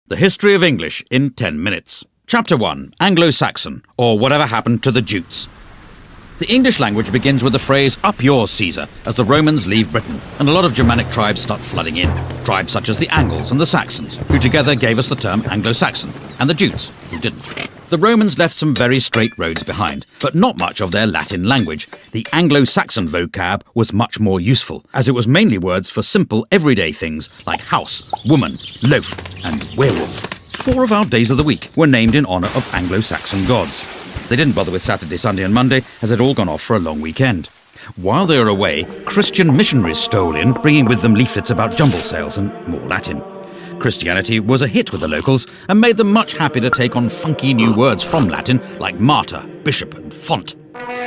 The History of English in 10 minutes. Chapter 1. Anglo Saxon, or Whatever Happened to the Jutes. The English language begins with the phrase, "Up yours, Caesar," as the Romans leave Britain, and a lot of Germanic tribes start flooding in. Tribes such as the Angles and the Saxons, who together gave us the term Anglo Saxon, and the Jutes, who didn't. The Romans left some very straight roads behind, but not much of their Latin language. The Anglo-Saxon vocab was much more useful, as it was mainly words for simple, everyday things like house, woman, loaf, and werewolf. 4 of our days of the week were named in honour of Anglo-Saxon gods. They didn't bother with Saturday, Sunday and Monday, as they'd all gone off for a long weekend. While they were away, Christian missionaries stole in, bringing with them leaflets about jumble sales and more Latin. Christianity was a hit with the locals and made them much happy to take on funky new words from Latin like martyr, bishop and font.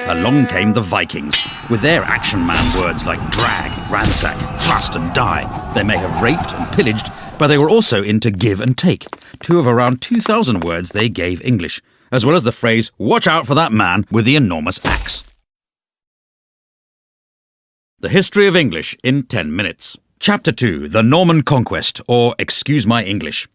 Along came the Vikings, with their action man words like drag, ransack, thrust and die. They may have raped and pillaged, but they were also into give and take, 2 of around 2,000 words they gave English, as well as the phrase, "Watch out for that man with the enormous axe." The History of English in 10 minutes. Chapter 2. The Norman Conquest, or Excuse My English.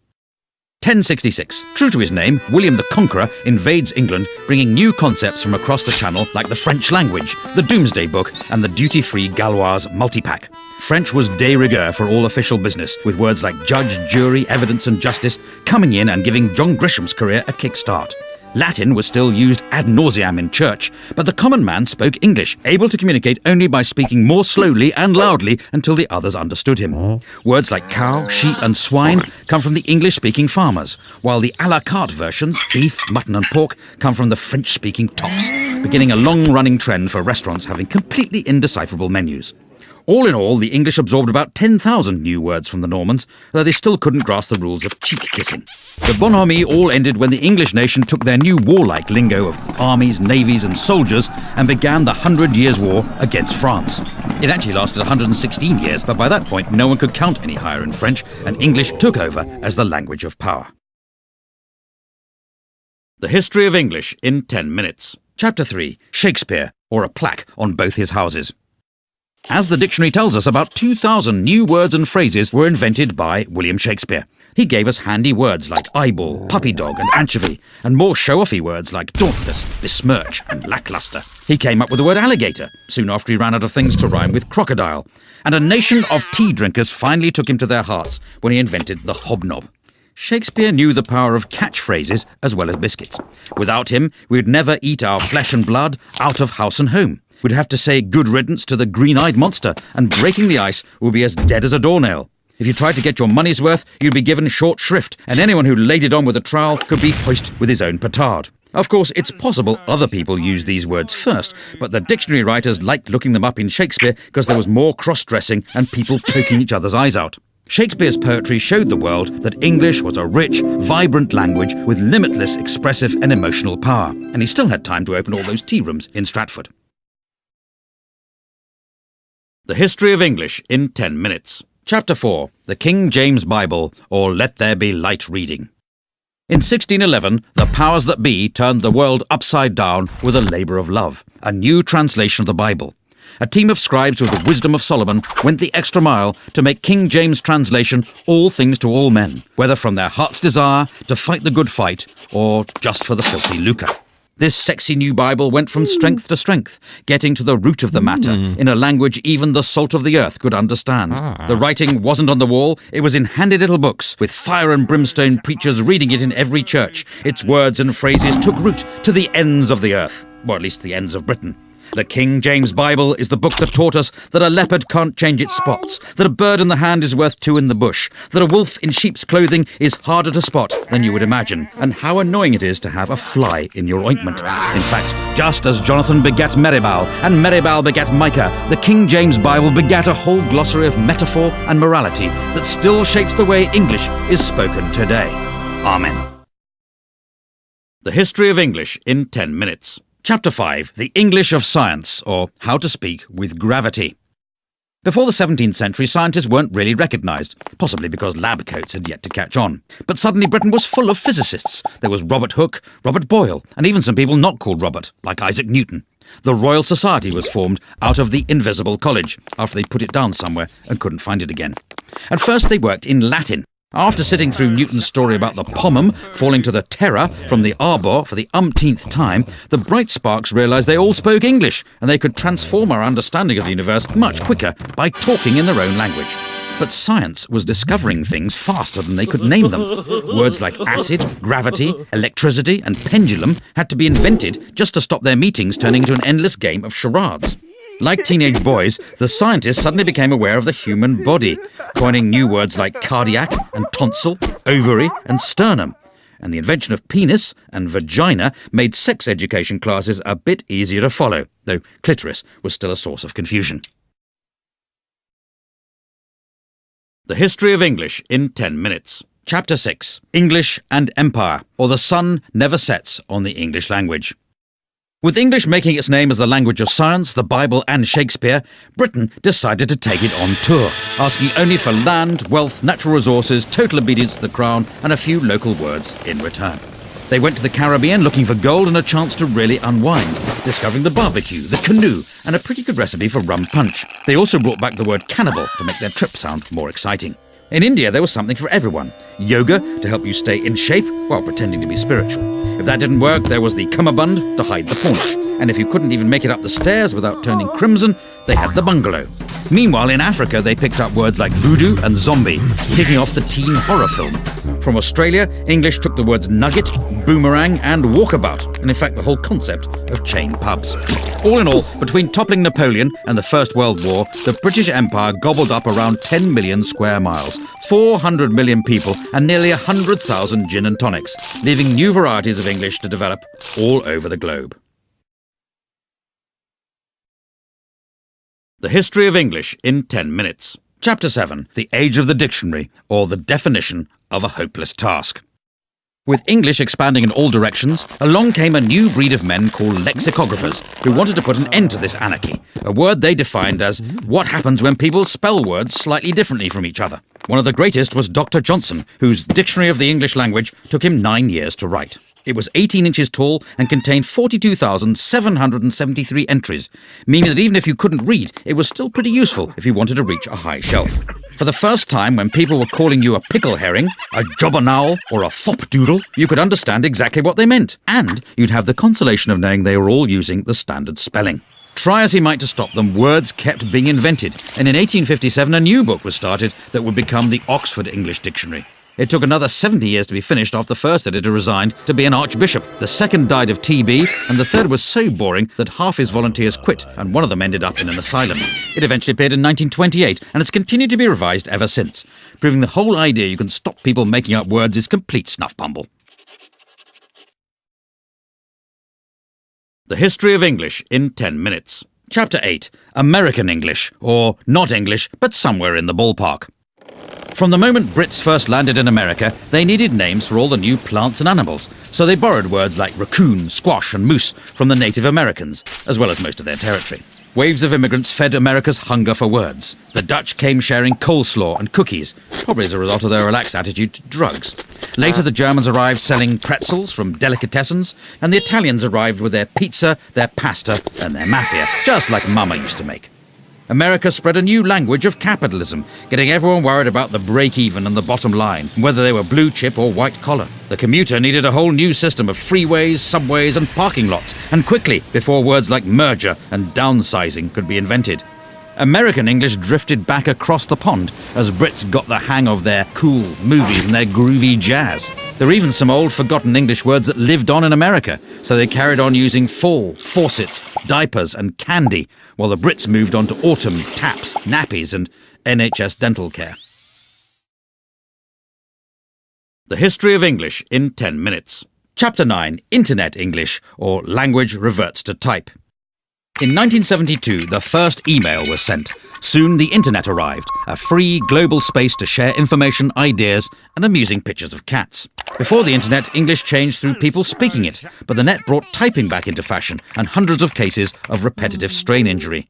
1066. True to his name, William the Conqueror invades England, bringing new concepts from across the Channel like the French language, the Doomsday Book, and the duty-free Gauloise multipack. French was de rigueur for all official business, with words like judge, jury, evidence and justice coming in and giving John Grisham's career a kick-start. Latin was still used ad nauseam in church, but the common man spoke English, able to communicate only by speaking more slowly and loudly until the others understood him. Words like cow, sheep and swine come from the English-speaking farmers, while the à la carte versions, beef, mutton and pork, come from the French-speaking toffs, beginning a long-running trend for restaurants having completely indecipherable menus. All in all, the English absorbed about 10,000 new words from the Normans, though they still couldn't grasp the rules of cheek-kissing. The bonhomie all ended when the English nation took their new warlike lingo of armies, navies and soldiers and began the 100 Years' War against France. It actually lasted 116 years, but by that point no one could count any higher in French, and English took over as the language of power. The History of English in 10 minutes. Chapter 3. Shakespeare, or a plaque on both his houses. As the dictionary tells us, about 2,000 new words and phrases were invented by William Shakespeare. He gave us handy words like eyeball, puppy dog and anchovy, and more show-offy words like dauntless, besmirch and lackluster. He came up with the word alligator, soon after he ran out of things to rhyme with crocodile. And a nation of tea drinkers finally took him to their hearts when he invented the hobnob. Shakespeare knew the power of catchphrases as well as biscuits. Without him, we'd never eat our flesh and blood out of house and home. We'd have to say good riddance to the green-eyed monster, and breaking the ice would be as dead as a doornail. If you tried to get your money's worth, you'd be given short shrift, and anyone who laid it on with a trowel could be hoisted with his own petard. Of course, it's possible other people used these words first, but the dictionary writers liked looking them up in Shakespeare because there was more cross-dressing and people poking each other's eyes out. Shakespeare's poetry showed the world that English was a rich, vibrant language with limitless expressive and emotional power, and he still had time to open all those tea rooms in Stratford. The History of English in 10 minutes. Chapter 4. The King James Bible, or Let There Be Light Reading. In 1611, the powers that be turned the world upside down with a labour of love, a new translation of the Bible. A team of scribes with the wisdom of Solomon went the extra mile to make King James' translation all things to all men, whether from their heart's desire to fight the good fight or just for the filthy lucre. This sexy new Bible went from strength to strength, getting to the root of the matter in a language even the salt of the earth could understand. The writing wasn't on the wall, it was in handy little books, with fire and brimstone preachers reading it in every church. Its words and phrases took root to the ends of the earth, or at least the ends of Britain. The King James Bible is the book that taught us that a leopard can't change its spots, that a bird in the hand is worth 2 in the bush, that a wolf in sheep's clothing is harder to spot than you would imagine, and how annoying it is to have a fly in your ointment. In fact, just as Jonathan begat Meribal, and Meribal begat Micah, the King James Bible begat a whole glossary of metaphor and morality that still shapes the way English is spoken today. Amen. The History of English in 10 minutes. Chapter 5. The English of Science, or How to Speak with Gravity. Before the 17th century, scientists weren't really recognised, possibly because lab coats had yet to catch on. But suddenly Britain was full of physicists. There was Robert Hooke, Robert Boyle, and even some people not called Robert, like Isaac Newton. The Royal Society was formed out of the Invisible College, after they put it down somewhere and couldn't find it again. At first they worked in Latin. After sitting through Newton's story about the pomum falling to the terror from the arbor for the umpteenth time, the bright sparks realised they all spoke English and they could transform our understanding of the universe much quicker by talking in their own language. But science was discovering things faster than they could name them. Words like acid, gravity, electricity and pendulum had to be invented just to stop their meetings turning into an endless game of charades. Like teenage boys, the scientists suddenly became aware of the human body, coining new words like cardiac and tonsil, ovary and sternum. And the invention of penis and vagina made sex education classes a bit easier to follow, though clitoris was still a source of confusion. The History of English in 10 minutes. Chapter 6. English and Empire, or the sun never sets on the English language. With English making its name as the language of science, the Bible and Shakespeare, Britain decided to take it on tour, asking only for land, wealth, natural resources, total obedience to the crown and a few local words in return. They went to the Caribbean looking for gold and a chance to really unwind, discovering the barbecue, the canoe and a pretty good recipe for rum punch. They also brought back the word cannibal to make their trip sound more exciting. In India, there was something for everyone. Yoga to help you stay in shape while pretending to be spiritual. If that didn't work, there was the cummerbund to hide the paunch. And if you couldn't even make it up the stairs without turning crimson, they had the bungalow. Meanwhile, in Africa, they picked up words like voodoo and zombie, kicking off the teen horror film. From Australia, English took the words nugget, boomerang and walkabout, and in fact the whole concept of chain pubs. All in all, between toppling Napoleon and the First World War, the British Empire gobbled up around 10 million square miles, 400 million people and nearly 100,000 gin and tonics, leaving new varieties of English to develop all over the globe. The History of English in 10 minutes. Chapter 7. The Age of the Dictionary, or the Definition of a Hopeless Task. With English expanding in all directions, along came a new breed of men called lexicographers who wanted to put an end to this anarchy, a word they defined as what happens when people spell words slightly differently from each other. One of the greatest was Dr. Johnson, whose Dictionary of the English Language took him 9 years to write. It was 18 inches tall and contained 42,773 entries, meaning that even if you couldn't read, it was still pretty useful if you wanted to reach a high shelf. For the first time, when people were calling you a pickle herring, a jobbernowl, or a fopdoodle, you could understand exactly what they meant, and you'd have the consolation of knowing they were all using the standard spelling. Try as he might to stop them, words kept being invented, and in 1857 a new book was started that would become the Oxford English Dictionary. It took another 70 years to be finished after the first editor resigned to be an archbishop. The second died of TB, and the third was so boring that half his volunteers quit, and one of them ended up in an asylum. It eventually appeared in 1928, and it's continued to be revised ever since, proving the whole idea you can stop people making up words is complete snuff-bumble. The History of English in 10 minutes. Chapter 8. American English, or not English, but somewhere in the ballpark. From the moment Brits first landed in America, they needed names for all the new plants and animals, so they borrowed words like raccoon, squash and moose from the Native Americans, as well as most of their territory. Waves of immigrants fed America's hunger for words. The Dutch came sharing coleslaw and cookies, probably as a result of their relaxed attitude to drugs. Later, the Germans arrived selling pretzels from delicatessens, and the Italians arrived with their pizza, their pasta and their mafia, just like Mama used to make. America spread a new language of capitalism, getting everyone worried about the break-even and the bottom line, whether they were blue chip or white collar. The commuter needed a whole new system of freeways, subways and parking lots, and quickly, before words like merger and downsizing could be invented. American English drifted back across the pond as Brits got the hang of their cool movies and their groovy jazz. There were even some old forgotten English words that lived on in America, so they carried on using fall, faucets, diapers and candy, while the Brits moved on to autumn, taps, nappies and NHS dental care. The History of English in 10 minutes. Chapter 9. Internet English, or language reverts to type. In 1972, the first email was sent. Soon the internet arrived, a free global space to share information, ideas and amusing pictures of cats. Before the internet, English changed through people speaking it, but the net brought typing back into fashion and hundreds of cases of repetitive strain injury.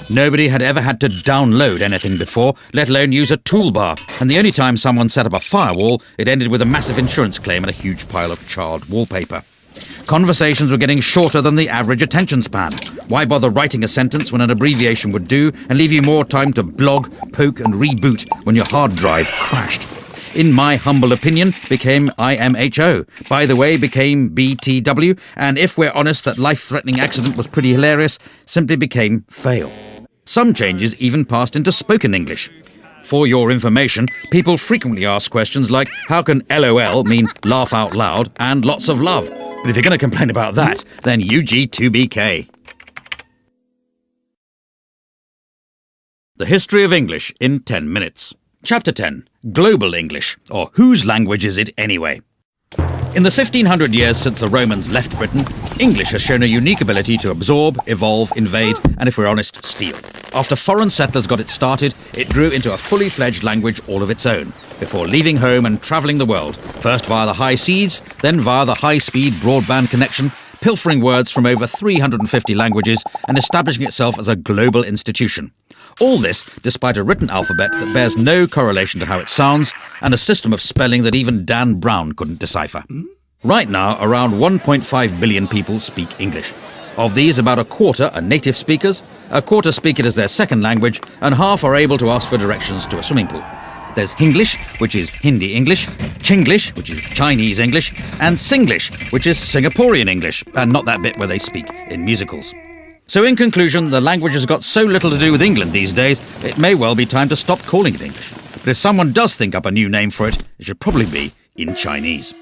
Nobody had ever had to download anything before, let alone use a toolbar, and the only time someone set up a firewall, it ended with a massive insurance claim and a huge pile of charred wallpaper. Conversations were getting shorter than the average attention span. Why bother writing a sentence when an abbreviation would do and leave you more time to blog, poke and reboot when your hard drive crashed? in my humble opinion, became IMHO. By the way, became BTW, and if we're honest that life-threatening accident was pretty hilarious, simply became fail. Some changes even passed into spoken English. For your information, people frequently ask questions like, how can LOL mean laugh out loud and lots of love? But if you're going to complain about that, then UG2BK. The History of English in 10 minutes. Chapter 10. Global English, or whose language is it anyway? In the 1500 years since the Romans left Britain, English has shown a unique ability to absorb, evolve, invade, and if we're honest, steal. After foreign settlers got it started, it grew into a fully fledged language all of its own, before leaving home and travelling the world, first via the high seas, then via the high-speed broadband connection, pilfering words from over 350 languages and establishing itself as a global institution. All this despite a written alphabet that bears no correlation to how it sounds and a system of spelling that even Dan Brown couldn't decipher. Right now, around 1.5 billion people speak English. Of these, about a quarter are native speakers, a quarter speak it as their second language, and half are able to ask for directions to a swimming pool. There's Hinglish, which is Hindi English, Chinglish, which is Chinese English, and Singlish, which is Singaporean English, and not that bit where they speak in musicals. So in conclusion, the language has got so little to do with England these days, it may well be time to stop calling it English. But if someone does think up a new name for it, it should probably be in Chinese.